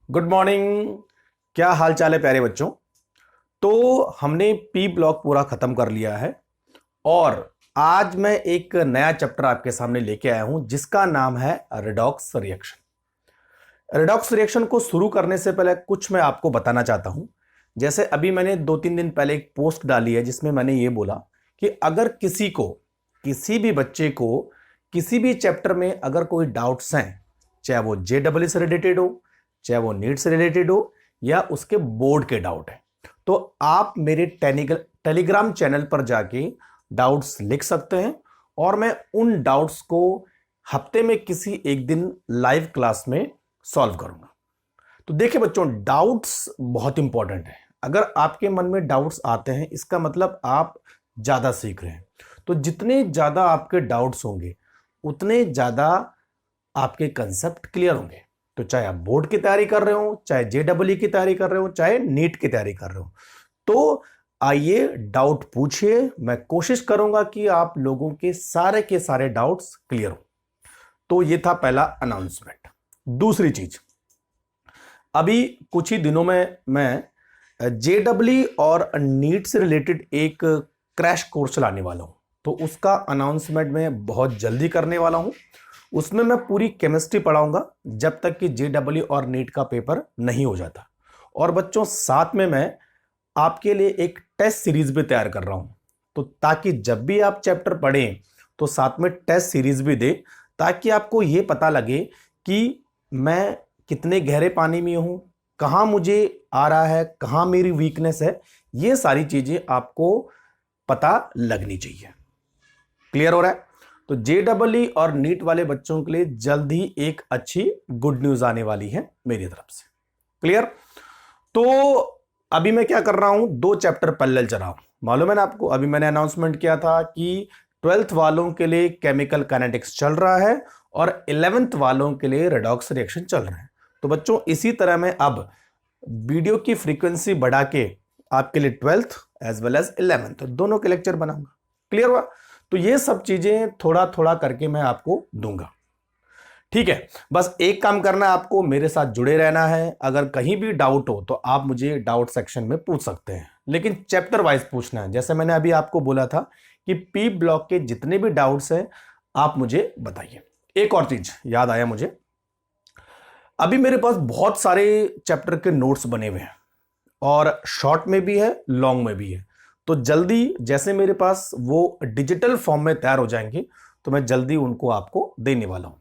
Good morning. क्या हाल चाल है प्यारे बच्चों। तो हमने पी ब्लॉक पूरा खत्म कर लिया है और आज मैं एक नया चैप्टर आपके सामने लेके आया हूं जिसका नाम है रेडॉक्स रिएक्शन। रेडॉक्स रिएक्शन को शुरू करने से पहले कुछ मैं आपको बताना चाहता हूं। जैसे अभी मैंने 2-3 दिन पहले एक पोस्ट डाली है जिसमें मैंने ये बोला कि अगर किसी भी बच्चे को किसी भी चैप्टर में अगर कोई डाउट्स हैं, चाहे वो जेडब्ल्यू से रिलेटेड हो, चाहे वो नीट से रिलेटेड हो या उसके बोर्ड के डाउट है, तो आप मेरे टेलीग्राम चैनल पर जाके डाउट्स लिख सकते हैं और मैं उन डाउट्स को हफ्ते में किसी एक दिन लाइव क्लास में सॉल्व करूंगा। तो देखिए बच्चों, डाउट्स बहुत इंपॉर्टेंट है। अगर आपके मन में डाउट्स आते हैं इसका मतलब आप ज्यादा सीख रहे हैं। तो जितने ज्यादा आपके डाउट्स होंगे उतने ज्यादा आपके कंसेप्ट क्लियर होंगे। तो चाहे आप बोर्ड की तैयारी कर रहे हो, चाहे जेडब्ल्यू की तैयारी कर रहे हो, चाहे नीट की तैयारी कर रहे हो, तो आइए डाउट पूछिए। मैं कोशिश करूंगा कि आप लोगों के सारे डाउट्स क्लियर हो। तो ये था पहला अनाउंसमेंट। दूसरी चीज, अभी कुछ ही दिनों में मैं जेडब्ल्यू और नीट से रिलेटेड एक क्रैश कोर्स चलाने वाला हूं। तो उसका अनाउंसमेंट मैं बहुत जल्दी करने वाला हूं। उसमें मैं पूरी केमिस्ट्री पढ़ाऊंगा जब तक कि जेडब्ल्यू और नीट का पेपर नहीं हो जाता। और बच्चों, साथ में मैं आपके लिए एक टेस्ट सीरीज भी तैयार कर रहा हूं। तो ताकि जब भी आप चैप्टर पढ़ें तो साथ में टेस्ट सीरीज भी दे, ताकि आपको यह पता लगे कि मैं कितने गहरे पानी में हूं, कहां मुझे आ रहा है, कहां मेरी वीकनेस है। ये सारी चीजें आपको पता लगनी चाहिए। क्लियर हो रहा है? तो जेडब्ल्यू और नीट वाले बच्चों के लिए जल्द ही एक अच्छी गुड न्यूज आने वाली है मेरी तरफ से। क्लियर? तो अभी मैं क्या कर रहा हूं, 2 चैप्टर पैरेलल चला रहा हूं। मालूम है ना आपको, अभी मैंने अनाउंसमेंट किया था कि 12th वालों के लिए केमिकल काइनेटिक्स चल रहा है और 11th वालों के लिए रेडॉक्स रिएक्शन चल रहा है। तो बच्चों, इसी तरह मैं अब वीडियो की फ्रीक्वेंसी बढ़ा के आपके लिए 12th as well as 11th दोनों के लेक्चर बनाऊंगा। क्लियर हुआ? तो ये सब चीजें थोड़ा थोड़ा करके मैं आपको दूंगा। ठीक है, बस एक काम करना है, आपको मेरे साथ जुड़े रहना है। अगर कहीं भी डाउट हो तो आप मुझे डाउट सेक्शन में पूछ सकते हैं, लेकिन चैप्टर वाइज पूछना है। जैसे मैंने अभी आपको बोला था कि पी ब्लॉक के जितने भी डाउट्स हैं आप मुझे बताइए। एक और चीज याद आया मुझे, अभी मेरे पास बहुत सारे चैप्टर के नोट्स बने हुए हैं और शॉर्ट में भी है, लॉन्ग में भी है। तो जल्दी जैसे मेरे पास वो डिजिटल फॉर्म में तैयार हो जाएंगे तो मैं जल्दी उनको आपको देने वाला हूं।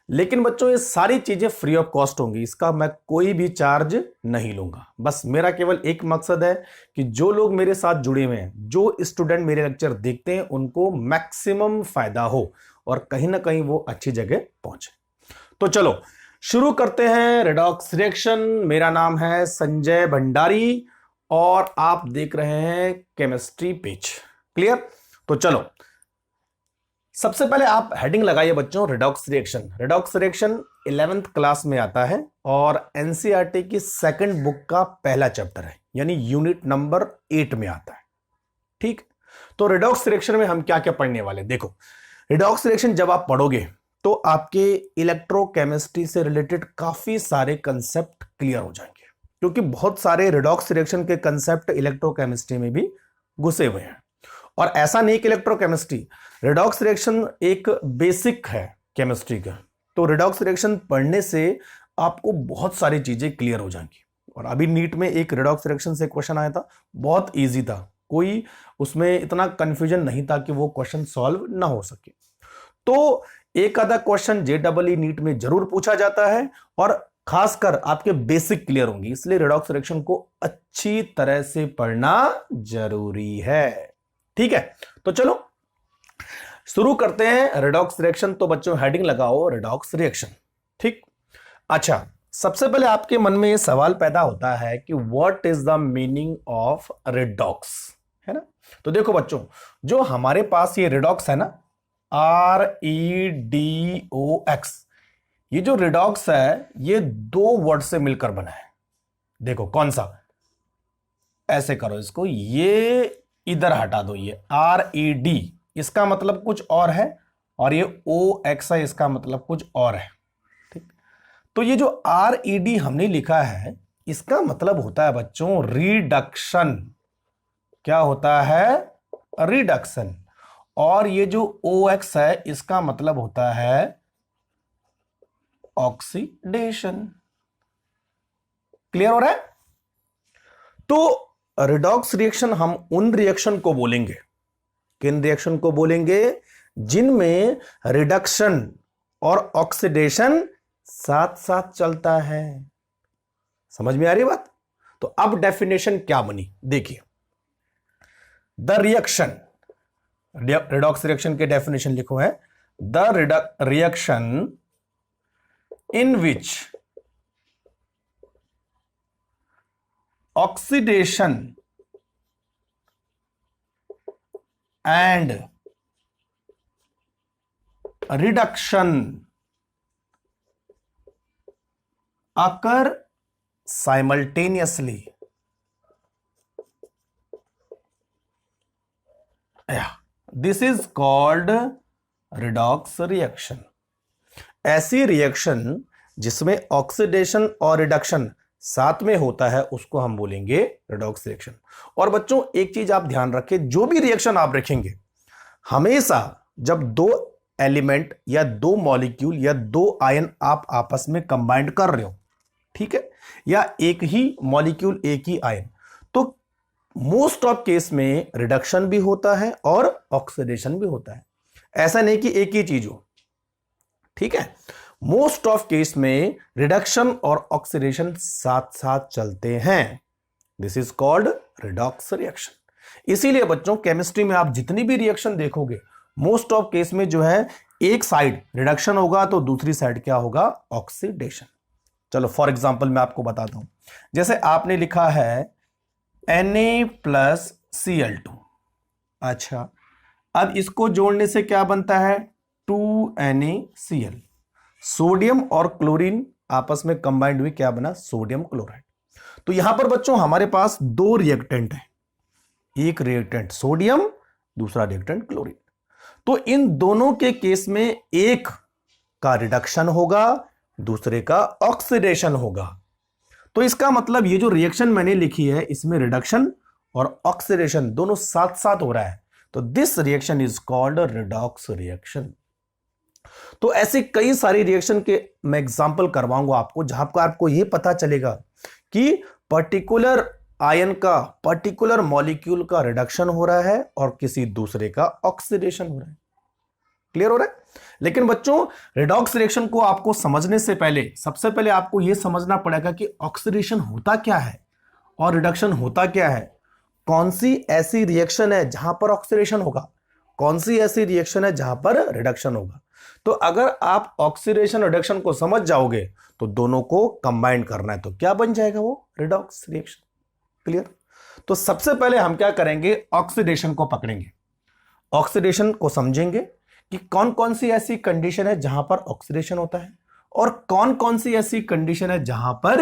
लेकिन बच्चों, ये सारी चीजें फ्री ऑफ कॉस्ट होंगी, इसका मैं कोई भी चार्ज नहीं लूंगा। बस मेरा केवल एक मकसद है कि जो लोग मेरे साथ जुड़े हुए हैं, जो स्टूडेंट मेरे लेक्चर देखते हैं, उनको मैक्सिमम फायदा हो और कहीं ना कहीं वो अच्छी जगह पहुंचे। तो चलो शुरू करते हैं रेडॉक्स रिएक्शन। मेरा नाम है संजय भंडारी और आप देख रहे हैं केमिस्ट्री पेज। क्लियर? तो चलो सबसे पहले आप हेडिंग लगाइए बच्चों, redox reaction. Redox reaction 11th class में आता है और एनसीईआरटी की सेकंड बुक का पहला चैप्टर है, यानी यूनिट नंबर 8 में आता है। ठीक? तो रेडॉक्स रिएक्शन में हम क्या क्या पढ़ने वाले, देखो। रेडॉक्स रिएक्शन जब आप पढ़ोगे तो आपके इलेक्ट्रोकेमिस्ट्री से रिलेटेड काफी सारे कंसेप्ट क्लियर हो जाएंगे, क्योंकि बहुत सारे रेडॉक्स रिएक्शन के कंसेप्ट इलेक्ट्रोकेमिस्ट्री में भी घुसे हुए हैं। और ऐसा नहीं कि इलेक्ट्रोकेमिस्ट्री, रेडॉक्स रिएक्शन एक बेसिक है केमिस्ट्री का। तो रेडॉक्स रिएक्शन पढ़ने से आपको बहुत सारी चीजें क्लियर हो जाएंगी। और अभी नीट में एक रेडॉक्स रिएक्शन से क्वेश्चन आया था, बहुत इजी था, कोई उसमें इतना कंफ्यूजन नहीं था कि वो क्वेश्चन सॉल्व ना हो सके। तो एक आधा क्वेश्चन जेडब्ल्यू नीट में जरूर पूछा जाता है और खासकर आपके बेसिक क्लियर होंगी, इसलिए रेडॉक्स रिएक्शन को अच्छी तरह से पढ़ना जरूरी है। ठीक है, तो चलो शुरू करते हैं रेडॉक्स रिएक्शन। तो बच्चों हेडिंग लगाओ, रेडॉक्स रिएक्शन। ठीक? अच्छा, सबसे पहले आपके मन में यह सवाल पैदा होता है कि what is the meaning of redox, है ना? तो देखो बच्चों, जो हमारे पास ये रेडॉक्स है ना, REDOX, ये जो रेडॉक्स है ये 2 वर्ड से मिलकर बना है। देखो कौन सा, ऐसे करो इसको, ये इधर हटा दो, ये RED इसका मतलब कुछ और है और ये OX है, इसका मतलब कुछ और है। ठीक? तो ये जो RED हमने लिखा है, इसका मतलब होता है बच्चों रिडक्शन। क्या होता है? रिडक्शन। और ये जो OX है, इसका मतलब होता है ऑक्सीडेशन। क्लियर हो रहा है? तो रिडॉक्स रिएक्शन हम उन रिएक्शन को बोलेंगे, किन रिएक्शन को बोलेंगे? जिनमें रिडक्शन और ऑक्सीडेशन साथ साथ चलता है। समझ में आ रही बात? तो अब डेफिनेशन क्या बनी, देखिए। द रिएक्शन, रिडॉक्स रिएक्शन के डेफिनेशन लिखो है, the reaction in which oxidation and reduction occur simultaneously. This is called redox reaction. ऐसी रिएक्शन जिसमें ऑक्सीडेशन और रिडक्शन साथ में होता है उसको हम बोलेंगे रिडॉक्स रिएक्शन। और बच्चों एक चीज आप ध्यान रखें, जो भी रिएक्शन आप रखेंगे, हमेशा जब दो एलिमेंट या दो मॉलिक्यूल या दो आयन आप आपस में कंबाइंड कर रहे हो, ठीक है, या एक ही मॉलिक्यूल एक ही आयन, तो मोस्ट ऑफ केस में रिडक्शन भी होता है और ऑक्सीडेशन भी होता है। ऐसा नहीं कि एक ही चीज हो, ठीक है। मोस्ट ऑफ केस में रिडक्शन और ऑक्सीडेशन साथ साथ चलते हैं। This is called redox reaction. इसीलिए बच्चों केमिस्ट्री में आप जितनी भी रिएक्शन देखोगे, मोस्ट ऑफ केस में जो है एक साइड रिडक्शन होगा तो दूसरी साइड क्या होगा? ऑक्सीडेशन। चलो फॉर एग्जांपल मैं आपको बताता हूं, जैसे आपने लिखा है Na+Cl2। अच्छा, अब इसको जोड़ने से क्या बनता है? 2NaCl। सोडियम और क्लोरीन आपस में कंबाइंड हुई, क्या बना? Sodium chloride. तो यहां पर बच्चों हमारे पास दो रिएक्टेंट हैं, एक रिएक्टेंट सोडियम, दूसरा रिएक्टेंट क्लोरीन। तो इन दोनों के केस में एक का रिडक्शन होगा, दूसरे का ऑक्सीडेशन होगा। तो इसका मतलब ये जो रिएक्शन मैंने लिखी है, इसमें रिडक्शन और ऑक्सीडेशन दोनों साथ साथ हो रहा है, तो this reaction is called redox reaction. तो ऐसे कई सारी रिएक्शन के मैं एग्जांपल करवाऊंगा आपको, जहां पर आपको यह पता चलेगा कि पर्टिकुलर आयन का, पर्टिकुलर मॉलिक्यूल का रिडक्शन हो रहा है और किसी दूसरे का ऑक्सीडेशन हो रहा है। क्लियर हो रहा है? लेकिन बच्चों रिडॉक्स रिएक्शन को आपको समझने से पहले सबसे पहले आपको यह समझना पड़ेगा कि ऑक्सीडेशन होता क्या है और रिडक्शन होता क्या है। कौन सी ऐसी रिएक्शन है जहां पर ऑक्सीडेशन होगा, कौन सी ऐसी रिएक्शन है जहां पर रिडक्शन होगा। तो अगर आप ऑक्सीडेशन रिडक्शन को समझ जाओगे तो दोनों को कंबाइन करना है, तो क्या बन जाएगा? वो रिडॉक्स रिएक्शन। क्लियर? तो सबसे पहले हम क्या करेंगे? ऑक्सीडेशन को पकड़ेंगे, ऑक्सीडेशन को समझेंगे कि कौन कौन सी ऐसी कंडीशन है जहां पर ऑक्सीडेशन होता है और कौन कौन सी ऐसी कंडीशन है जहां पर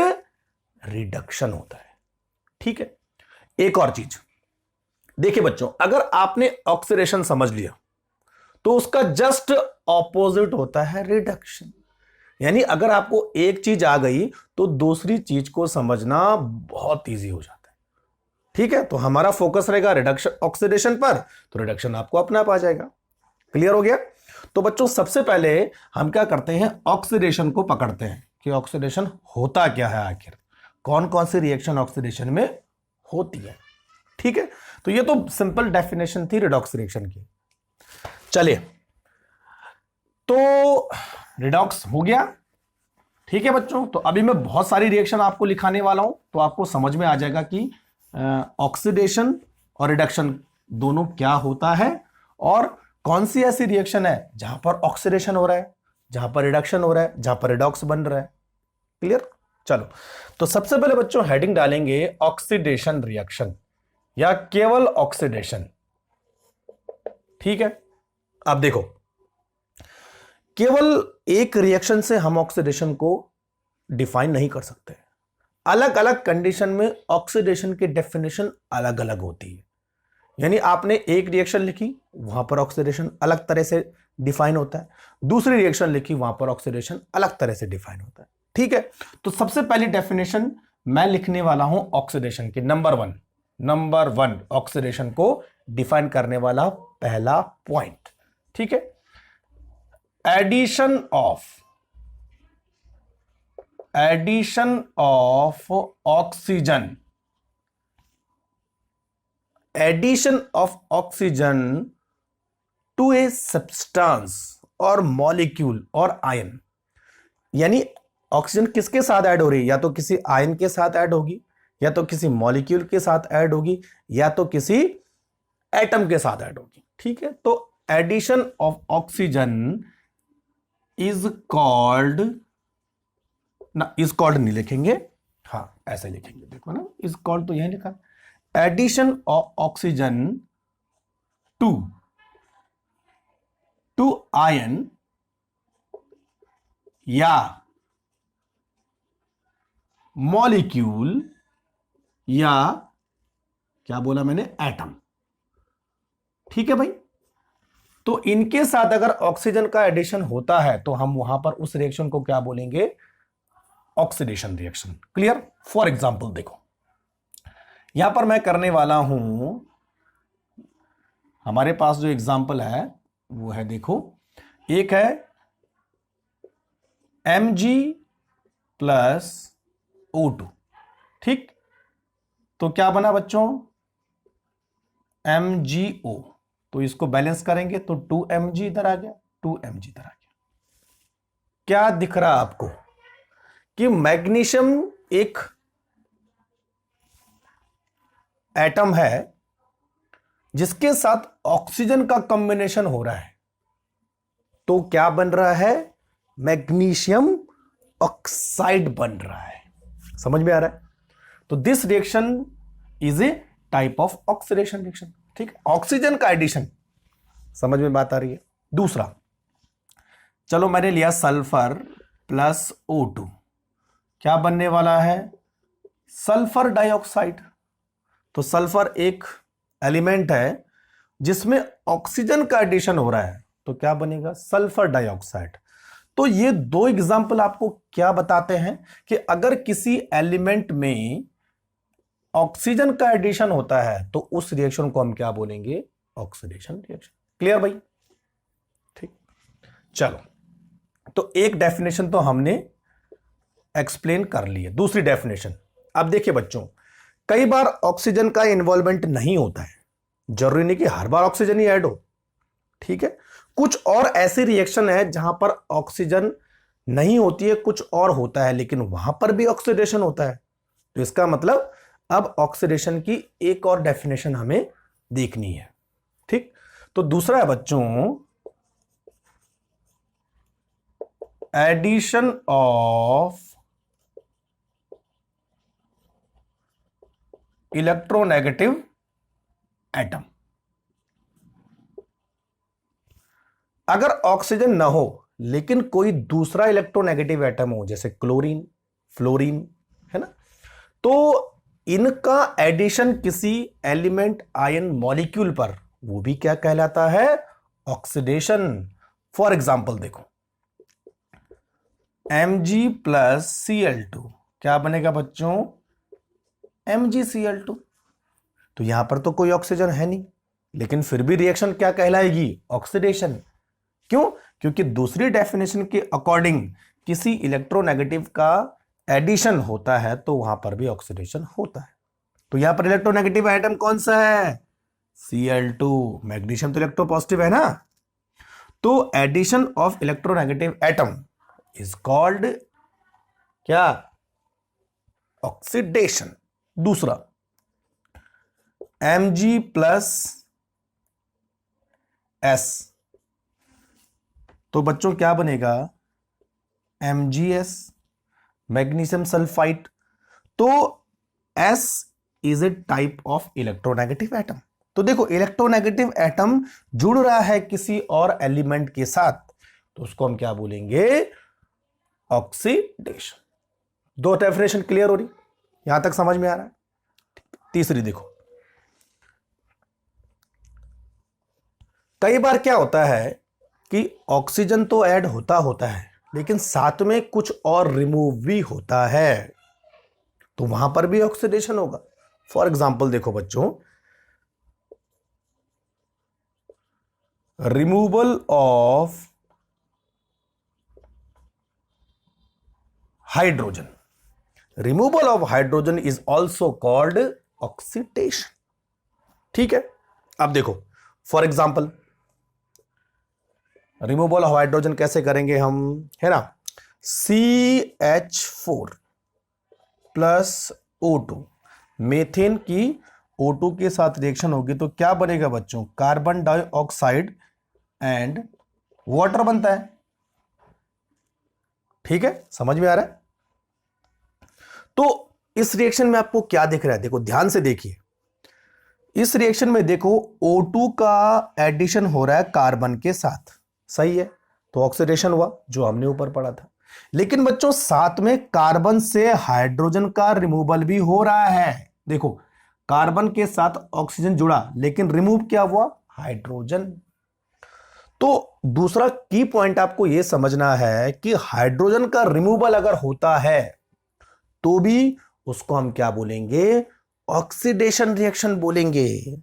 रिडक्शन होता है। ठीक है, एक और चीज देखिए बच्चों, अगर आपने ऑक्सीडेशन समझ लिया तो उसका जस्ट ऑपोजिट होता है रिडक्शन। यानी अगर आपको एक चीज आ गई तो दूसरी चीज को समझना बहुत इजी हो जाता है। ठीक है, तो हमारा फोकस रहेगा रिडक्शन ऑक्सीडेशन पर, तो रिडक्शन आपको अपने आप आ जाएगा। क्लियर हो गया? तो बच्चों सबसे पहले हम क्या करते हैं? ऑक्सीडेशन को पकड़ते हैं कि ऑक्सीडेशन होता क्या है, आखिर कौन कौन सी रिएक्शन ऑक्सीडेशन में होती है। ठीक है, तो ये तो सिंपल डेफिनेशन थी रिडॉक्स रिएक्शन की। चलिए, तो रिडॉक्स हो गया। ठीक है बच्चों, तो अभी मैं बहुत सारी रिएक्शन आपको लिखाने वाला हूं, तो आपको समझ में आ जाएगा कि ऑक्सीडेशन और रिडक्शन दोनों क्या होता है और कौन सी ऐसी रिएक्शन है जहां पर ऑक्सीडेशन हो रहा है, जहां पर रिडक्शन हो रहा है, जहां पर रिडॉक्स बन रहा है। क्लियर? चलो, तो सबसे पहले बच्चों हेडिंग डालेंगे ऑक्सीडेशन रिएक्शन या केवल ऑक्सीडेशन। ठीक है, अब देखो, केवल एक रिएक्शन से हम ऑक्सीडेशन को डिफाइन नहीं कर सकते। अलग अलग कंडीशन में ऑक्सीडेशन की डेफिनेशन अलग अलग होती है। यानी आपने एक रिएक्शन लिखी, वहां पर ऑक्सीडेशन अलग तरह से डिफाइन होता है, दूसरी रिएक्शन लिखी, वहां पर ऑक्सीडेशन अलग तरह से डिफाइन होता है। ठीक है, तो सबसे पहली डेफिनेशन मैं लिखने वाला हूं ऑक्सीडेशन की। नंबर वन ऑक्सीडेशन को डिफाइन करने वाला पहला पॉइंट, ठीक है, addition of oxygen to a substance और मॉलिक्यूल और आयन। यानी ऑक्सीजन किसके साथ ऐड हो रही है, या तो किसी आयन के साथ ऐड होगी, या तो किसी मॉलिक्यूल के साथ ऐड होगी, या तो किसी एटम के साथ ऐड होगी, ठीक है। तो addition of oxygen is called ना, इज कॉल्ड नहीं लिखेंगे, हाँ ऐसे लिखेंगे, देखो ना, इज कॉल्ड तो यही लिखा, addition of oxygen to ion या मॉलिक्यूल या क्या बोला मैंने, एटम, ठीक है भाई। तो इनके साथ अगर ऑक्सीजन का एडिशन होता है तो हम वहां पर उस रिएक्शन को क्या बोलेंगे, oxidation reaction. Clear. For example देखो, यहां पर मैं करने वाला हूं, हमारे पास जो एग्जांपल है वो है, देखो, एक है Mg प्लस O2, ठीक। तो क्या बना बच्चों, MgO, तो इसको बैलेंस करेंगे तो 2Mg इधर आ गया, 2Mg इधर आ गया। क्या दिख रहा आपको कि मैग्नीशियम एक एटम है जिसके साथ ऑक्सीजन का कॉम्बिनेशन हो रहा है, तो क्या बन रहा है, मैग्नीशियम ऑक्साइड बन रहा है। समझ में आ रहा है। तो this reaction is a type of oxidation reaction, ठीक है। ऑक्सीजन का एडिशन, समझ में बात आ रही है। दूसरा, चलो मैंने लिया सल्फर प्लस O2, क्या बनने वाला है, सल्फर डाइऑक्साइड। तो सल्फर एक एलिमेंट है जिसमें ऑक्सीजन का एडिशन हो रहा है, तो क्या बनेगा, सल्फर डाइऑक्साइड। तो ये दो एग्जाम्पल आपको क्या बताते हैं कि अगर किसी एलिमेंट में ऑक्सीजन का एडिशन होता है तो उस रिएक्शन को हम क्या बोलेंगे, ऑक्सीडेशन रिएक्शन। क्लियर भाई, ठीक। चलो, तो एक डेफिनेशन तो हमने एक्सप्लेन कर ली है। दूसरी डेफिनेशन, अब देखिए बच्चों, कई बार ऑक्सीजन का इन्वॉल्वमेंट नहीं होता है, जरूरी नहीं कि हर बार ऑक्सीजन ही ऐड हो, ठीक है। कुछ और ऐसी रिएक्शन है जहां पर ऑक्सीजन नहीं होती है, कुछ और होता है, लेकिन वहां पर भी ऑक्सीडेशन होता है। तो इसका मतलब अब ऑक्सीडेशन की एक और डेफिनेशन हमें देखनी है, ठीक। तो दूसरा है बच्चों, एडिशन ऑफ इलेक्ट्रोनेगेटिव एटम। अगर ऑक्सीजन ना हो लेकिन कोई दूसरा इलेक्ट्रोनेगेटिव एटम हो, जैसे क्लोरीन, फ्लोरीन, है ना, तो इनका एडिशन किसी एलिमेंट, आयन, मॉलिक्यूल पर, वो भी क्या कहलाता है, ऑक्सीडेशन। फॉर एग्जांपल देखो, Mg प्लस Cl2, क्या बनेगा बच्चों, MgCl2। तो यहां पर तो कोई ऑक्सीजन है नहीं, लेकिन फिर भी रिएक्शन क्या कहलाएगी, ऑक्सीडेशन। क्यों, क्योंकि दूसरी डेफिनेशन के अकॉर्डिंग किसी इलेक्ट्रोनेगेटिव का एडिशन होता है तो वहां पर भी ऑक्सीडेशन होता है। तो यहां पर इलेक्ट्रोनेगेटिव एटम कौन सा है, Cl2। मैग्नीशियम तो इलेक्ट्रोपॉजिटिव है ना, तो addition of electronegative atom is called क्या, ऑक्सीडेशन। दूसरा, Mg प्लस S, तो बच्चों क्या बनेगा, MgS, मैग्नीशियम सल्फाइड। तो S is a type of electronegative atom. तो देखो, इलेक्ट्रोनेगेटिव एटम जुड़ रहा है किसी और एलिमेंट के साथ, तो उसको हम क्या बोलेंगे, ऑक्सीडेशन। दो डेफिनेशन क्लियर हो रही, यहां तक समझ में आ रहा है। तीसरी देखो, कई बार क्या होता है कि ऑक्सीजन तो ऐड होता है, लेकिन साथ में कुछ और रिमूव भी होता है, तो वहां पर भी ऑक्सीडेशन होगा। फॉर एग्जाम्पल देखो बच्चों, removal of hydrogen, removal of hydrogen is also called oxidation. ठीक है, अब देखो for example removal of hydrogen कैसे करेंगे हम, है ना, CH4 प्लस O2, मेथेन की O2 के साथ रिएक्शन होगी तो क्या बनेगा बच्चों, कार्बन डाइऑक्साइड एंड वाटर बनता है। ठीक है, समझ में आ रहा है। तो इस रिएक्शन में आपको क्या दिख रहा है, देखो ध्यान से देखिए, इस रिएक्शन में देखो O2 का एडिशन हो रहा है कार्बन के साथ, सही है, तो ऑक्सीडेशन हुआ जो हमने ऊपर पढ़ा था। लेकिन बच्चों साथ में कार्बन से हाइड्रोजन का रिमूवल भी हो रहा है। देखो कार्बन के साथ ऑक्सीजन जुड़ा लेकिन रिमूव क्या हुआ, हाइड्रोजन। तो दूसरा की पॉइंट आपको यह समझना है कि हाइड्रोजन का रिमूवल अगर होता है तो भी उसको हम क्या बोलेंगे, ऑक्सीडेशन रिएक्शन बोलेंगे।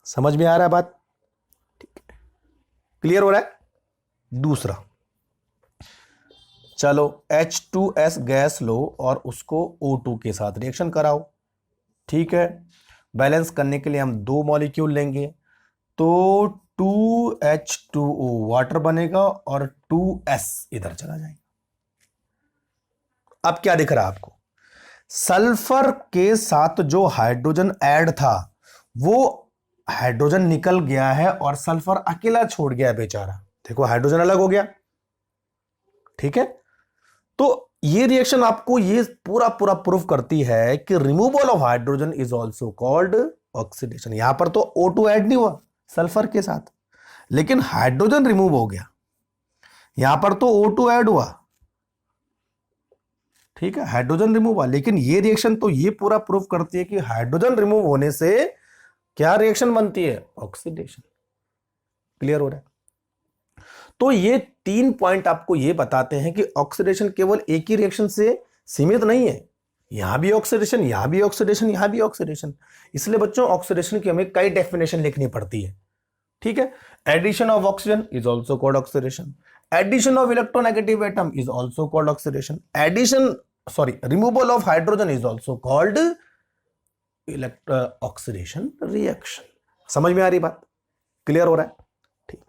समझ में आ रहा है बात, ठीक है, क्लियर हो रहा है। दूसरा, चलो H2S गैस लो और उसको O2 के साथ रिएक्शन कराओ। ठीक है, बैलेंस करने के लिए हम दो मॉलिक्यूल लेंगे, तो 2H2O वाटर बनेगा और 2S इधर चला जाएगा। अब क्या दिख रहा है आपको, सल्फर के साथ जो हाइड्रोजन ऐड था वो हाइड्रोजन निकल गया है और सल्फर अकेला छोड़ गया है बेचारा, देखो हाइड्रोजन अलग हो गया। ठीक है, तो ये रिएक्शन आपको ये पूरा पूरा प्रूफ करती है कि removal of hydrogen is also called oxidation. यहां पर तो O2 ऐड नहीं हुआ सल्फर के साथ, लेकिन हाइड्रोजन रिमूव हो गया, यहां पर तो O2 ऐड हुआ। ठीक है, हाइड्रोजन रिमूव हुआ, लेकिन ये रिएक्शन तो ये पूरा प्रूफ करती है कि हाइड्रोजन रिमूव होने से क्या रिएक्शन बनती है, ऑक्सीडेशन। क्लियर हो रहा है। तो ये तीन पॉइंट आपको ये बताते हैं कि ऑक्सीडेशन केवल एक ही रिएक्शन से सीमित नहीं है, यहां भी ऑक्सीडेशन, यहां भी ऑक्सीडेशन, यहां भी ऑक्सीडेशन। इसलिए बच्चों ऑक्सीडेशन की हमें कई डेफिनेशन लिखनी पड़ती है। ठीक है, addition of oxygen is also called oxidation, addition of electronegative atom is also called oxidation, addition removal of hydrogen is also called oxidation reaction. समझ में आ रही बात, क्लियर हो रहा है। ठीक,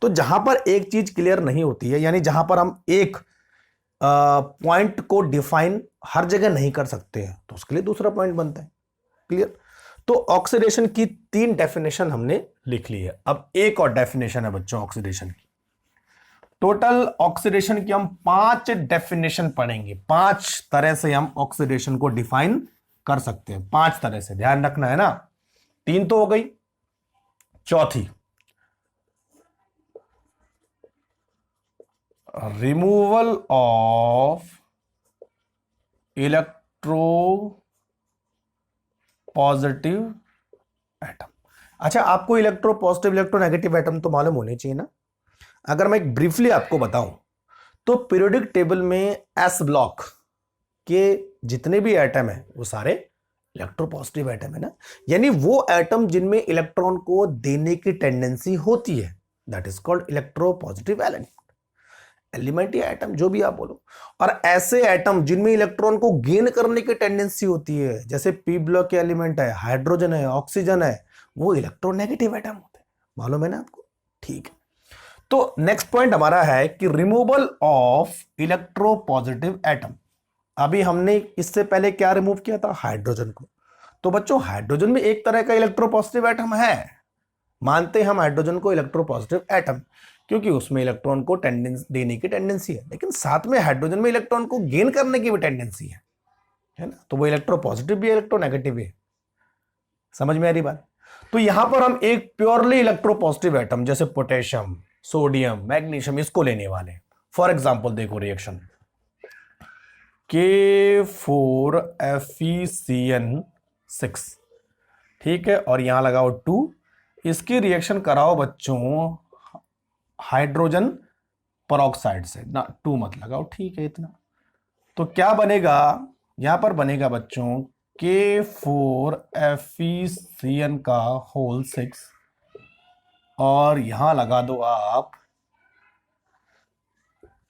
तो जहां पर एक चीज क्लियर नहीं होती है, यानी जहां पर हम एक पॉइंट को डिफाइन हर जगह नहीं कर सकते हैं, तो उसके लिए दूसरा पॉइंट बनता है। क्लियर, तो ऑक्सीडेशन की तीन डेफिनेशन हमने लिख ली है। अब एक और डेफिनेशन है बच्चों ऑक्सीडेशन की, टोटल ऑक्सीडेशन की हम 5 डेफिनेशन पढ़ेंगे, 5 तरह से हम ऑक्सीडेशन को डिफाइन कर सकते हैं, 5 तरह से, ध्यान रखना है ना। 3 तो हो गई, चौथी removal of electro positive atom. अच्छा, आपको electro positive electro negative atom तो मालूम होने चाहिए ना। अगर मैं एक ब्रीफली आपको बताऊं तो पीरियोडिक टेबल में एस ब्लॉक के जितने भी एटम है वो सारे इलेक्ट्रोपॉजिटिव एटम है ना, यानी वो एटम जिनमें इलेक्ट्रॉन को देने की टेंडेंसी होती है, that is called electropositive element या एटम, जो भी आप बोलो। और ऐसे एटम जिनमें इलेक्ट्रॉन को गेन करने की टेंडेंसी होती है, जैसे पी ब्लॉक के एलिमेंट है, हाइड्रोजन है, ऑक्सीजन है, वो इलेक्ट्रोनेगेटिव एटम होते हैं, मालूम है ना आपको। ठीक है, तो नेक्स्ट पॉइंट हमारा है कि रिमूवल ऑफ इलेक्ट्रोपॉजिटिव एटम। अभी हमने इससे पहले क्या रिमूव किया था, हाइड्रोजन को। तो बच्चों हाइड्रोजन में एक तरह का इलेक्ट्रोपॉजिटिव एटम है, मानते हैं हम हाइड्रोजन को इलेक्ट्रोपॉजिटिव एटम, क्योंकि उसमें इलेक्ट्रॉन को टेंडेंसी देने की टेंडेंसी है, लेकिन साथ में हाइड्रोजन में इलेक्ट्रॉन को गेन करने की भी टेंडेंसी है ना, तो वो इलेक्ट्रोपॉजिटिव भी है, इलेक्ट्रोनेगेटिव भी है। समझ में आ रही बात। तो यहां पर हम एक प्योरली इलेक्ट्रोपॉजिटिव एटम जैसे पोटेशियम, सोडियम, मैग्नीशियम, इसको लेने वाले हैं। फॉर एग्जाम्पल देखो रिएक्शन K4FeCN6, ठीक है, और यहां लगाओ 2, इसकी रिएक्शन कराओ बच्चों हाइड्रोजन पेरोक्साइड से ना, 2 मत लगाओ, ठीक है इतना। तो क्या बनेगा, यहां पर बनेगा बच्चों K4FeCN का होल 6 और यहां लगा दो आप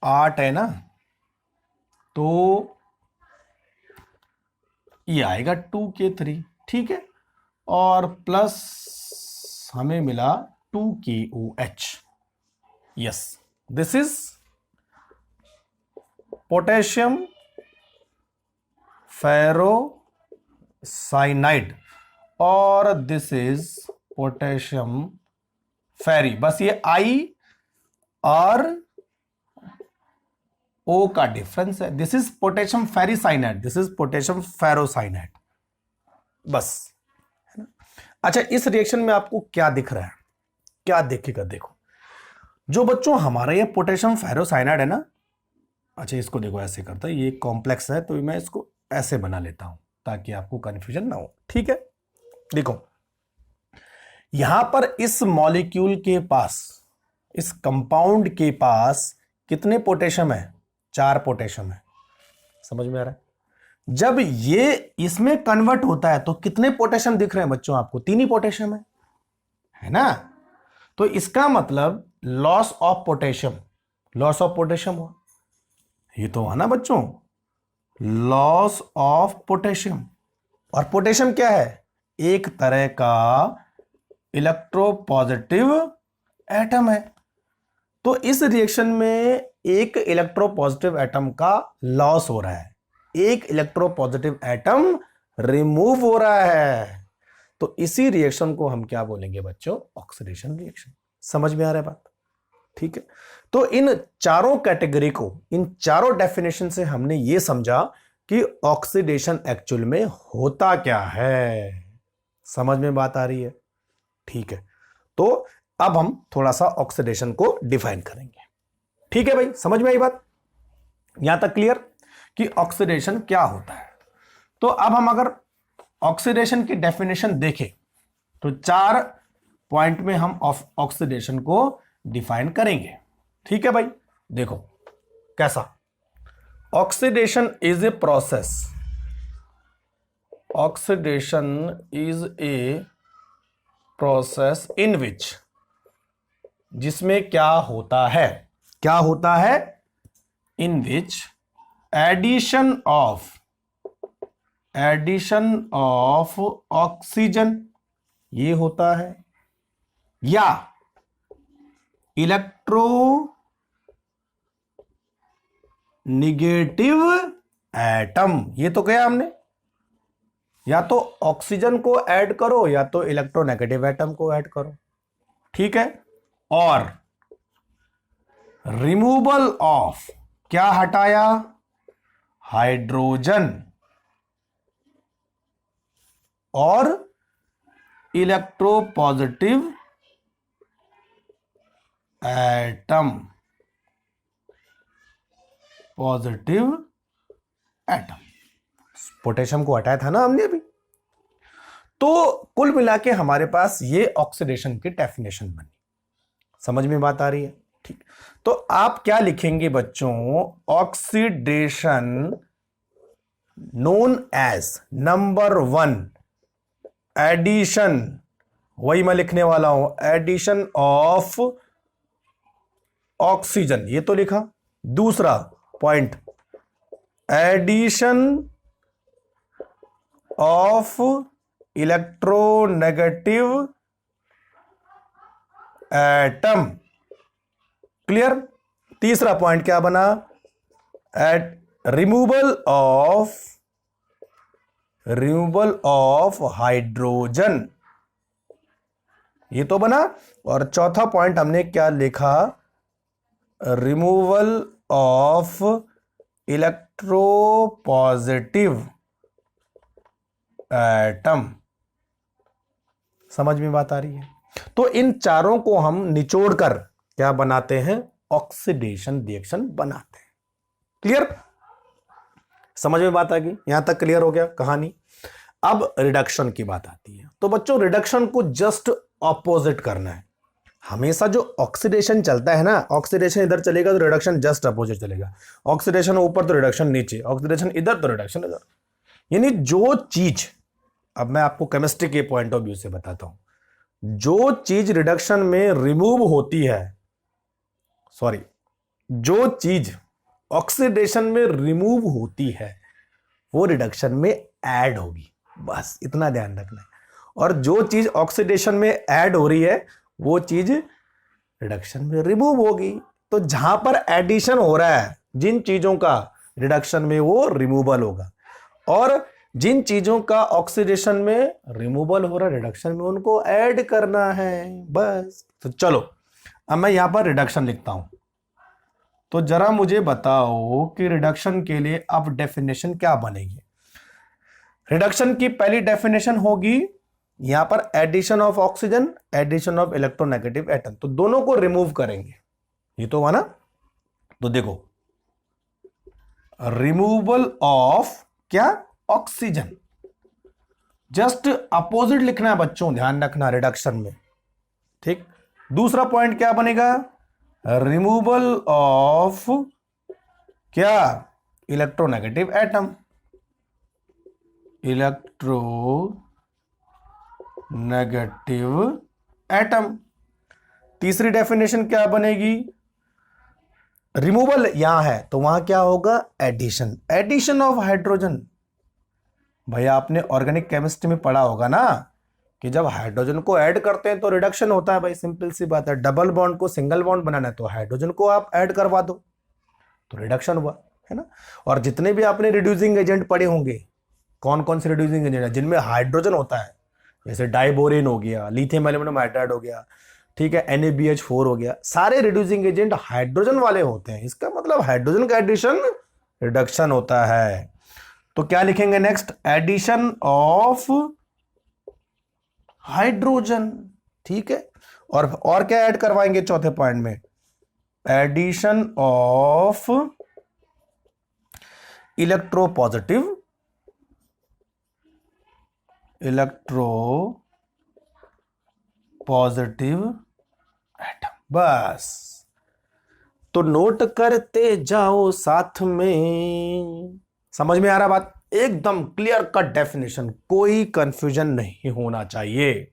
8 है ना, तो ये आएगा 2K3, ठीक है, और प्लस हमें मिला 2KOH। Yes, this is potassium ferrocyanide और दिस इज पोटेशियम फेरी। बस ये I और O का डिफरेंस है। This is potassium ferricyanide, this is potassium ferrocyanide, बस, है ना। अच्छा, इस रिएक्शन में आपको क्या दिख रहा है, क्या दिखेगा, देखो जो बच्चों हमारा ये पोटेशियम फेरोसाइनाइड है ना, अच्छा इसको देखो ऐसे करता है, ये कॉम्प्लेक्स है तो मैं इसको ऐसे बना लेता हूं ताकि आपको कंफ्यूजन ना हो, ठीक है। देखो यहां पर इस मॉलिक्यूल के पास, इस कंपाउंड के पास कितने पोटेशियम है, 4 पोटेशियम है, समझ में आ रहा है। जब ये इसमें कन्वर्ट होता है तो कितने पोटेशियम दिख रहे हैं बच्चों आपको, 3 ही पोटेशियम है ना। तो इसका मतलब loss of potassium, loss of potassium हुआ, ये तो हुआ ना बच्चों, लॉस ऑफ पोटेशियम। और पोटेशियम क्या है, एक तरह का इलेक्ट्रोपॉजिटिव एटम है। तो इस रिएक्शन में एक इलेक्ट्रोपॉजिटिव एटम का लॉस हो रहा है, एक इलेक्ट्रोपॉजिटिव एटम रिमूव हो रहा है। तो इसी रिएक्शन को हम क्या बोलेंगे बच्चों, ऑक्सीडेशन रिएक्शन। समझ में आ रहा है बात, ठीक है। तो इन चारों कैटेगरी को, इन चारों डेफिनेशन से हमने ये समझा कि ऑक्सीडेशन एक्चुअल में होता क्या है। समझ में बात आ रही है, ठीक है। तो अब हम थोड़ा सा ऑक्सीडेशन को डिफाइन करेंगे, ठीक है भाई, समझ में आई बात, यहां तक क्लियर कि ऑक्सीडेशन क्या होता है। तो अब हम अगर ऑक्सीडेशन की डेफिनेशन देखें तो 4 पॉइंट में हम ऑक्सीडेशन को डिफाइन करेंगे, ठीक है भाई। देखो कैसा, oxidation is a process, oxidation is a process in which, जिसमें क्या होता है, क्या होता है, in which addition of oxygen ये होता है, या इलेक्ट्रो निगेटिव एटम, ये तो कहा हमने, या तो ऑक्सीजन को ऐड करो या तो इलेक्ट्रोनेगेटिव एटम को ऐड करो, ठीक है। और रिमूवल ऑफ, क्या हटाया, हाइड्रोजन और electropositive atom, positive atom, potassium को हटाया था ना हमने अभी। तो कुल मिला के हमारे पास ये ऑक्सीडेशन की डेफिनेशन बनी। समझ में बात आ रही है, ठीक। तो आप क्या लिखेंगे बच्चों, oxidation known as number 1 addition, वही मैं लिखने वाला हूं, एडिशन ऑफ ऑक्सीजन, ये तो लिखा। दूसरा point, addition of electronegative atom, clear. तीसरा पॉइंट क्या बना, रिमूवल ऑफ हाइड्रोजन, ये तो बना। और चौथा पॉइंट हमने क्या लिखा, रिमूवल ऑफ इलेक्ट्रोपॉजिटिव एटम। समझ में बात आ रही है। तो इन चारों को हम निचोड़कर क्या बनाते हैं, ऑक्सीडेशन रिएक्शन बनाते हैं। क्लियर, समझ में बात आ गई, यहां तक क्लियर हो गया कहानी। अब रिडक्शन की बात आती है। तो बच्चों रिडक्शन को जस्ट ऑपोजिट करना है। हमेशा जो ऑक्सीडेशन चलता है ना, ऑक्सीडेशन इधर चलेगा तो रिडक्शन जस्ट अपोजिट चलेगा, ऑक्सीडेशन ऊपर तो रिडक्शन नीचे, ऑक्सीडेशन इधर तो रिडक्शन इधर। यानी जो चीज, अब मैं आपको केमिस्ट्री के पॉइंट ऑफ व्यू से बताता हूं, जो चीज रिडक्शन में रिमूव होती है, सॉरी, जो चीज ऑक्सीडेशन में रिमूव होती है वो रिडक्शन में ऐड होगी, बस इतना ध्यान रखना है। और जो चीज ऑक्सीडेशन में ऐड हो रही है वो चीज रिडक्शन में रिमूव होगी। तो जहां पर एडिशन हो रहा है जिन चीजों का, रिडक्शन में वो रिमूवल होगा, और जिन चीजों का ऑक्सीडेशन में रिमूवल हो रहा है रिडक्शन में उनको ऐड करना है, बस। तो चलो अब मैं यहां पर रिडक्शन लिखता हूं। तो जरा मुझे बताओ कि रिडक्शन के लिए अब डेफिनेशन क्या बनेगी। रिडक्शन की पहली डेफिनेशन होगी यहां पर addition of oxygen, addition of electronegative atom, तो दोनों को रिमूव करेंगे, ये तो हुआ ना। तो देखो, रिमूवल ऑफ क्या, ऑक्सीजन, जस्ट अपोजिट लिखना है बच्चों, ध्यान रखना रिडक्शन में, ठीक। दूसरा पॉइंट क्या बनेगा, रिमूवल ऑफ क्या, इलेक्ट्रोनेगेटिव एटम, इलेक्ट्रोनेगेटिव एटम। तीसरी डेफिनेशन क्या बनेगी, रिमूवल यहां है तो वहां क्या होगा, एडिशन, एडिशन ऑफ हाइड्रोजन। भैया आपने ऑर्गेनिक केमिस्ट्री में पढ़ा होगा ना कि जब हाइड्रोजन को ऐड करते हैं तो रिडक्शन होता है, भाई सिंपल सी बात है। डबल बॉन्ड को सिंगल बॉन्ड बनाना है तो हाइड्रोजन को आप ऐड करवा दो तो रिडक्शन हुआ, है ना। और जितने भी आपने रिड्यूसिंग एजेंट पढ़े होंगे, कौन कौन से रिड्यूसिंग एजेंट है जिनमें हाइड्रोजन होता है, जैसे डाइबोरेन हो गया, लिथियम एल्यूमिनियम हाइड्राइड हो गया, ठीक है, NaBH4 हो गया, सारे रिड्यूसिंग एजेंट हाइड्रोजन वाले होते हैं। इसका मतलब हाइड्रोजन का एडिशन रिडक्शन होता है। तो क्या लिखेंगे नेक्स्ट, एडिशन ऑफ हाइड्रोजन, ठीक है। और क्या ऐड करवाएंगे चौथे पॉइंट में, addition of electropositive, electropositive atom, बस। तो नोट करते जाओ साथ में, समझ में आ रहा बात, एकदम क्लियर कट डेफिनेशन, कोई कंफ्यूजन नहीं होना चाहिए।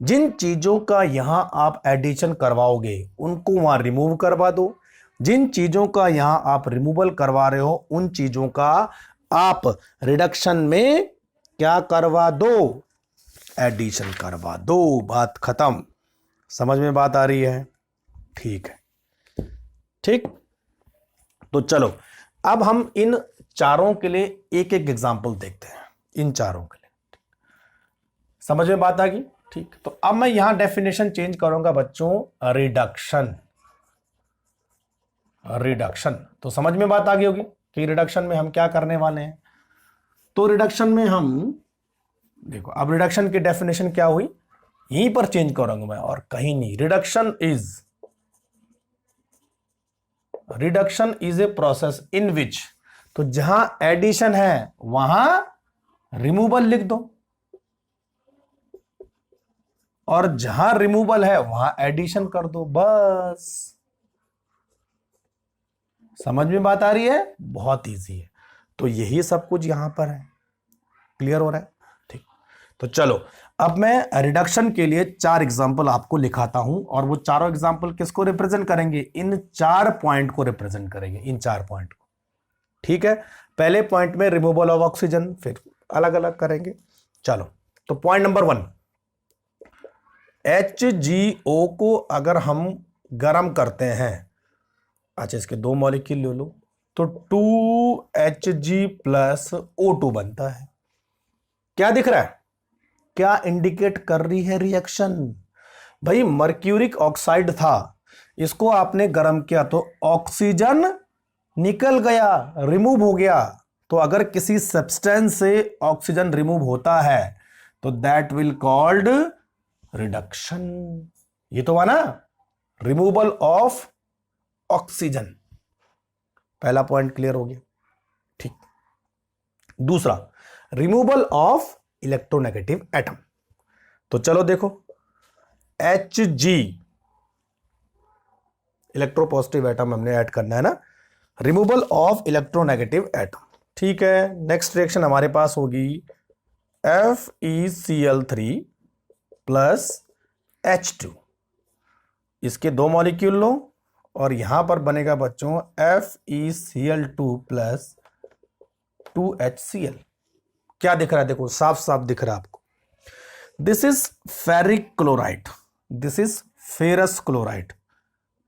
जिन चीजों का यहां आप एडिशन करवाओगे उनको वहां रिमूव करवा दो, जिन चीजों का यहां आप रिमूवल करवा रहे हो उन चीजों का आप रिडक्शन में क्या करवा दो, एडिशन करवा दो, बात खत्म। समझ में बात आ रही है, ठीक है, ठीक। तो चलो अब हम इन चारों के लिए एक एक एग्जाम्पल देखते हैं, इन चारों के लिए, समझ में बात आ गई, ठीक। तो अब मैं यहां डेफिनेशन चेंज करूंगा बच्चों, रिडक्शन, रिडक्शन। तो समझ में बात आ गई होगी कि रिडक्शन में हम क्या करने वाले हैं। तो रिडक्शन में हम देखो, अब रिडक्शन की डेफिनेशन क्या हुई, यहीं पर चेंज करूंगा मैं और कहीं नहीं। Reduction is a process in which, तो जहां एडिशन है वहां रिमूवल लिख दो, और जहां रिमूवल है वहां एडिशन कर दो, बस। समझ में बात आ रही है, बहुत इजी है। तो यही सब कुछ यहां पर है, क्लियर हो रहा है, ठीक। तो चलो अब मैं रिडक्शन के लिए 4 एग्जांपल आपको लिखाता हूं, और वो चारों एग्जांपल किसको रिप्रेजेंट करेंगे, इन 4 पॉइंट को रिप्रेजेंट करेंगे, इन 4 पॉइंट को, ठीक है। पहले पॉइंट में रिमूवल ऑफ ऑक्सीजन, फिर अलग अलग करेंगे। चलो, तो पॉइंट नंबर 1, HgO को अगर हम गर्म करते हैं, अच्छा इसके 2 मॉलिक्यूल ले लो, तो 2Hg+O2 बनता है। क्या दिख रहा है, क्या इंडिकेट कर रही है रिएक्शन, भाई मर्क्यूरिक ऑक्साइड था, इसको आपने गर्म किया तो ऑक्सीजन निकल गया, रिमूव हो गया। तो अगर किसी सब्सटेंस से ऑक्सीजन रिमूव होता है तो दैट विल कॉल्ड रिडक्शन। ये तो हुआ ना, रिमूवल ऑफ ऑक्सीजन, पहला पॉइंट क्लियर हो गया, ठीक। दूसरा, रिमूवल ऑफ इलेक्ट्रोनेगेटिव एटम। तो चलो देखो, Hg इलेक्ट्रोपॉजिटिव एटम हमने ऐड करना है ना, रिमूवल ऑफ इलेक्ट्रोनेगेटिव एटम। ठीक है, नेक्स्ट रिएक्शन हमारे पास होगी FeCl3 प्लस H2। इसके 2 मॉलिक्यूल लो और यहां पर बनेगा बच्चों FeCl2 प्लस 2HCl। क्या दिख रहा है, देखो साफ साफ दिख रहा है आपको। This is ferric chloride, this is ferrous chloride.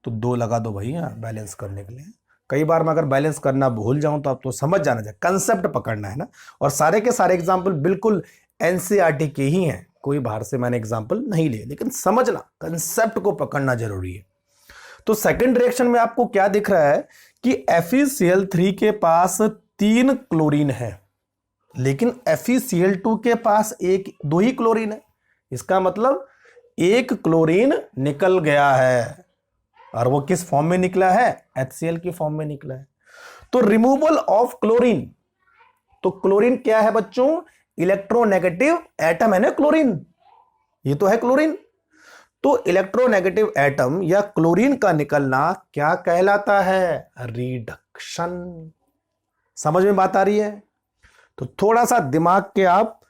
तो 2 लगा दो भाई बैलेंस करने के लिए। कई बार मैं अगर बैलेंस करना भूल जाऊं तो आप तो समझ जाना चाहिए, कंसेप्ट पकड़ना है ना। और सारे के सारे एग्जाम्पल बिल्कुल एनसीईआरटी के ही हैं, कोई बाहर से मैंने एग्जाम्पल नहीं लिए, लेकिन समझना, कंसेप्ट को पकड़ना जरूरी है। तो सेकंड रिएक्शन में आपको क्या दिख रहा है कि FeCl3 के पास 3 क्लोरीन है, लेकिन FeCl2 के पास 2 ही क्लोरीन है। इसका मतलब 1 क्लोरीन निकल गया है, और वो किस फॉर्म में निकला है, HCl की फॉर्म में निकला है। तो रिमूवल ऑफ क्लोरीन, तो क्लोरीन क्या है बच्चों, इलेक्ट्रोनेगेटिव एटम है ना क्लोरीन, ये तो है क्लोरीन। तो इलेक्ट्रोनेगेटिव एटम या क्लोरीन का निकलना क्या कहलाता है, रिडक्शन। समझ में बात आ रही है? तो थोड़ा सा दिमाग के आप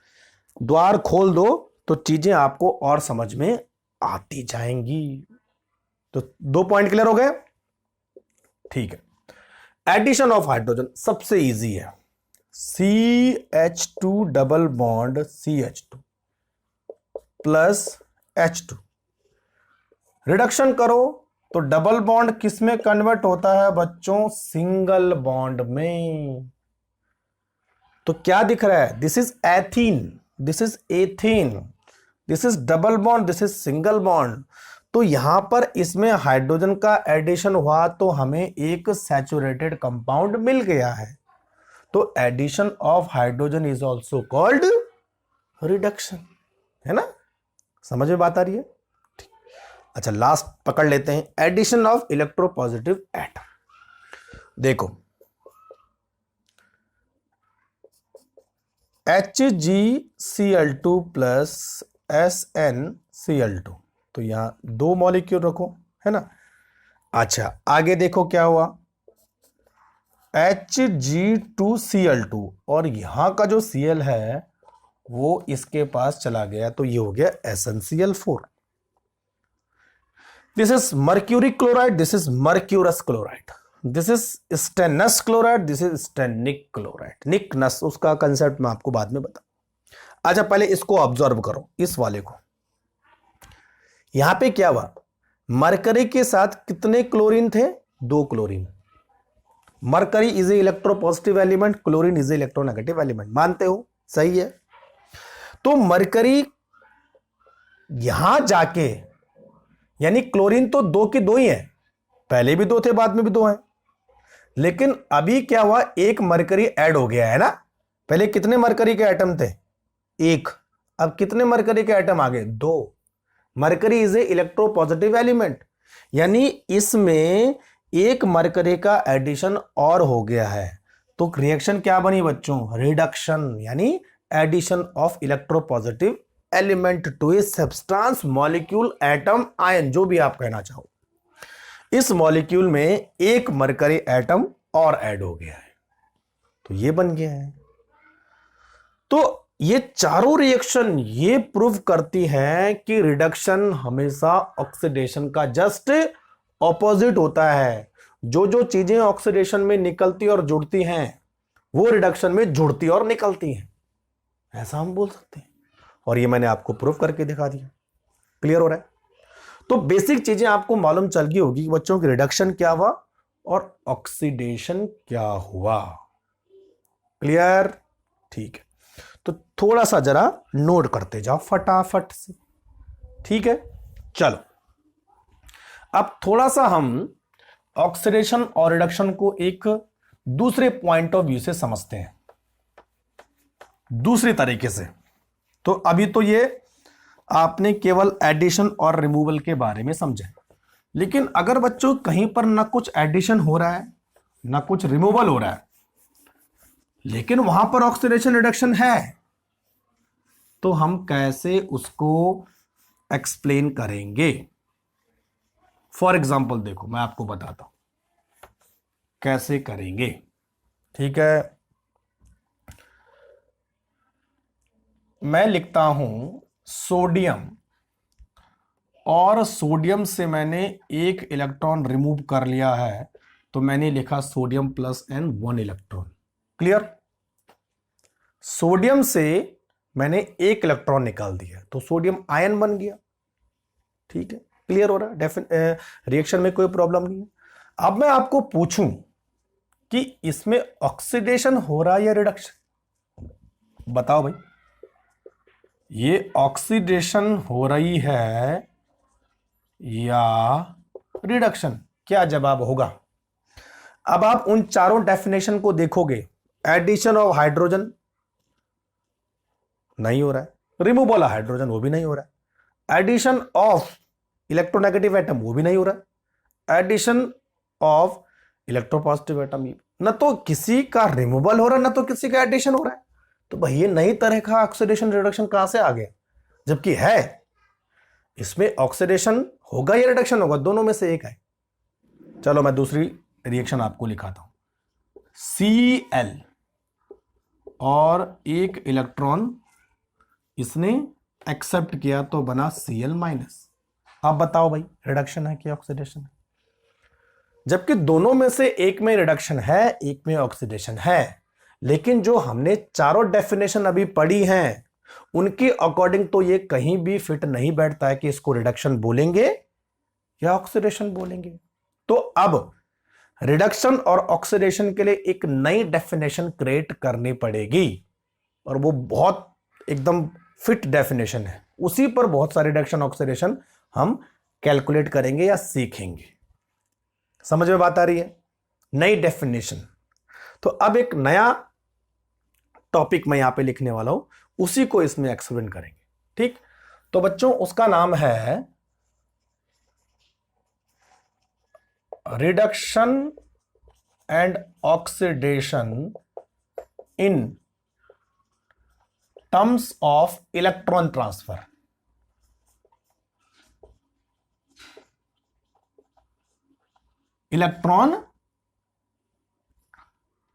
द्वार खोल दो तो चीजें आपको और समझ में आती जाएंगी। तो 2 पॉइंट क्लियर हो गए? ठीक है। एडिशन ऑफ हाइड्रोजन सबसे इजी है, CH2 double bond CH2 plus H2। Reduction करो तो डबल बॉन्ड किस में कन्वर्ट होता है बच्चों, सिंगल बॉन्ड में। तो क्या दिख रहा है, this is ethene, this is ethane, this is double bond, this is single bond. तो यहां पर इसमें हाइड्रोजन का एडिशन हुआ तो हमें एक सैचुरेटेड कंपाउंड मिल गया है। तो addition of hydrogen is also called reduction, है ना? समझ में बात आ रही है? ठीक। अच्छा, लास्ट पकड़ लेते हैं, एडिशन ऑफ इलेक्ट्रोपॉजिटिव एटम। देखो HgCl2 प्लस SnCl2, तो यहां 2 मॉलिक्यूल रखो, है ना। अच्छा, आगे देखो क्या हुआ, Hg2Cl2, और यहां का जो Cl है वो इसके पास चला गया, तो ये हो गया SnCl4। This is mercury chloride, this is mercurous chloride, this is stannous chloride, this is stannic chloride. निकनस उसका कंसेप्ट मैं आपको बाद में बता। अच्छा, पहले इसको ऑब्जर्व करो, इस वाले को। यहां पे क्या हुआ, मरकरी के साथ कितने क्लोरीन थे, 2 chlorine. Mercury is a electropositive element, chlorine is a electronegative element, मानते हो? सही है। तो मरकरी यहां जाके, यानी क्लोरीन तो 2 के 2 ही है, पहले भी 2 थे, बाद में भी 2 हैं, लेकिन अभी क्या हुआ, 1 मरकरी ऐड हो गया है ना। पहले कितने मरकरी के एटम थे, 1, अब कितने मरकरी के एटम आ गए, 2। Mercury is a electropositive element, यानी इसमें 1 मरकरी का एडिशन और हो गया है। तो रिएक्शन क्या बनी बच्चों, रिडक्शन, यानी addition of electropositive element to a substance, molecule, atom, ion, जो भी आप कहना चाहो। इस मॉलिक्यूल में 1 मरकरी एटम और ऐड हो गया है, तो ये बन गया है। तो ये चारों रिएक्शन ये प्रूव करती है कि रिडक्शन हमेशा ऑक्सीडेशन का जस्ट ऑपोजिट होता है। जो जो चीजें ऑक्सीडेशन में निकलती और जुड़ती हैं वो रिडक्शन में जुड़ती और निकलती हैं, ऐसा हम बोल सकते हैं। और ये मैंने आपको प्रूव करके दिखा दिया। क्लियर हो रहा है? तो बेसिक चीजें आपको मालूम चल गई होगी कि बच्चों की रिडक्शन क्या हुआ और ऑक्सीडेशन क्या हुआ। क्लियर? ठीक है, तो थोड़ा सा जरा नोट करते जाओ फटाफट से। ठीक है, चलो अब थोड़ा सा हम ऑक्सीडेशन और रिडक्शन को एक दूसरे पॉइंट ऑफ व्यू से समझते हैं, दूसरी तरीके से। तो अभी तो ये आपने केवल एडिशन और रिमूवल के बारे में समझा, लेकिन अगर बच्चों कहीं पर ना कुछ एडिशन हो रहा है ना कुछ रिमूवल हो रहा है, लेकिन वहां पर ऑक्सीडेशन रिडक्शन है, तो हम कैसे उसको एक्सप्लेन करेंगे? फॉर एग्जाम्पल देखो, मैं आपको बताता हूं कैसे करेंगे। ठीक है, मैं लिखता हूं सोडियम, और सोडियम से मैंने एक इलेक्ट्रॉन रिमूव कर लिया है, तो मैंने लिखा sodium plus n 1 electron. Clear? Sodium से मैंने एक इलेक्ट्रॉन निकाल दिया तो सोडियम आयन बन गया। ठीक है, क्लियर हो रहा है? रिएक्शन में कोई प्रॉब्लम नहीं है। अब मैं आपको पूछूं कि इसमें ऑक्सीडेशन हो रहा है या रिडक्शन, बताओ भाई। ये ऑक्सीडेशन हो रही है या रिडक्शन? क्या जवाब होगा? अब आप उन चारों डेफिनेशन को देखोगे, एडिशन ऑफ हाइड्रोजन नहीं हो रहा है, रिमूवल ऑफ हाइड्रोजन वो भी नहीं हो रहा है, एडिशन ऑफ इलेक्ट्रोनेगेटिव एटम वो भी नहीं हो रहा है, एडिशन ऑफ इलेक्ट्रोपॉजिटिव एटम, न तो किसी का रिमूवल हो रहा है ना तो किसी का एडिशन हो रहा है। तो भाई ये नई तरह का ऑक्सीडेशन रिडक्शन कहां से आ गया? जबकि है इसमें ऑक्सीडेशन होगा या रिडक्शन होगा, दोनों में से एक है। चलो मैं दूसरी रिएक्शन आपको लिखाता हूं। Cl और एक इलेक्ट्रॉन इसने एक्सेप्ट किया तो बना Cl-। अब बताओ भाई रिडक्शन है कि ऑक्सीडेशन है? जबकि दोनों में से एक में रिडक्शन है, एक में ऑक्सीडेशन है, लेकिन जो हमने चारों डेफिनेशन अभी पढ़ी हैं उनके अकॉर्डिंग तो ये कहीं भी फिट नहीं बैठता है कि इसको रिडक्शन बोलेंगे या ऑक्सीडेशन बोलेंगे। तो अब रिडक्शन और ऑक्सीडेशन के लिए एक नई डेफिनेशन क्रिएट करनी पड़ेगी, और वो बहुत एकदम फिट डेफिनेशन है। उसी पर बहुत सारे रिडक्शन ऑक्सीडेशन हम कैलकुलेट करेंगे या सीखेंगे। समझ में बात आ रही है? नई डेफिनेशन। तो अब एक नया टॉपिक मैं यहां पे लिखने वाला हूं, उसी को इसमें एक्सप्लेन करेंगे। ठीक, तो बच्चों उसका नाम है reduction and oxidation in terms of electron transfer. Electron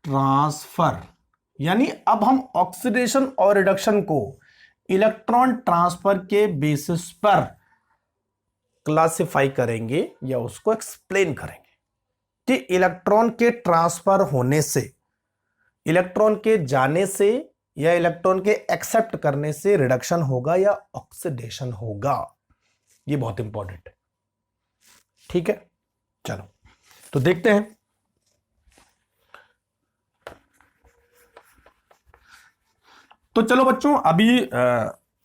transfer यानी अब हम ऑक्सीडेशन और रिडक्शन को इलेक्ट्रॉन ट्रांसफर के बेसिस पर क्लासिफाई करेंगे या उसको एक्सप्लेन करेंगे कि इलेक्ट्रॉन के ट्रांसफर होने से, इलेक्ट्रॉन के जाने से या इलेक्ट्रॉन के एक्सेप्ट करने से रिडक्शन होगा या ऑक्सीडेशन होगा। ये बहुत इंपॉर्टेंट है। ठीक है, चलो तो देखते हैं। तो चलो बच्चों, अभी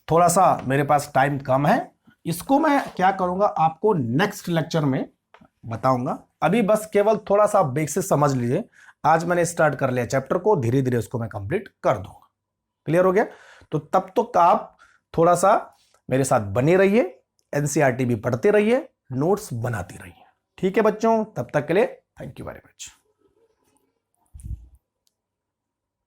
थोड़ा सा मेरे पास टाइम कम है, इसको मैं क्या करूंगा आपको नेक्स्ट लेक्चर में बताऊंगा। अभी बस केवल थोड़ा सा बेसिक समझ लीजिए। आज मैंने स्टार्ट कर लिया चैप्टर को, धीरे धीरे उसको मैं कंप्लीट कर दूंगा। क्लियर हो गया? तो तब तक आप थोड़ा सा मेरे साथ बने रहिए, एनसीईआरटी भी पढ़ते रहिए, नोट्स बनाते रहिए। ठीक है बच्चों, तब तक के लिए थैंक यू वेरी मच।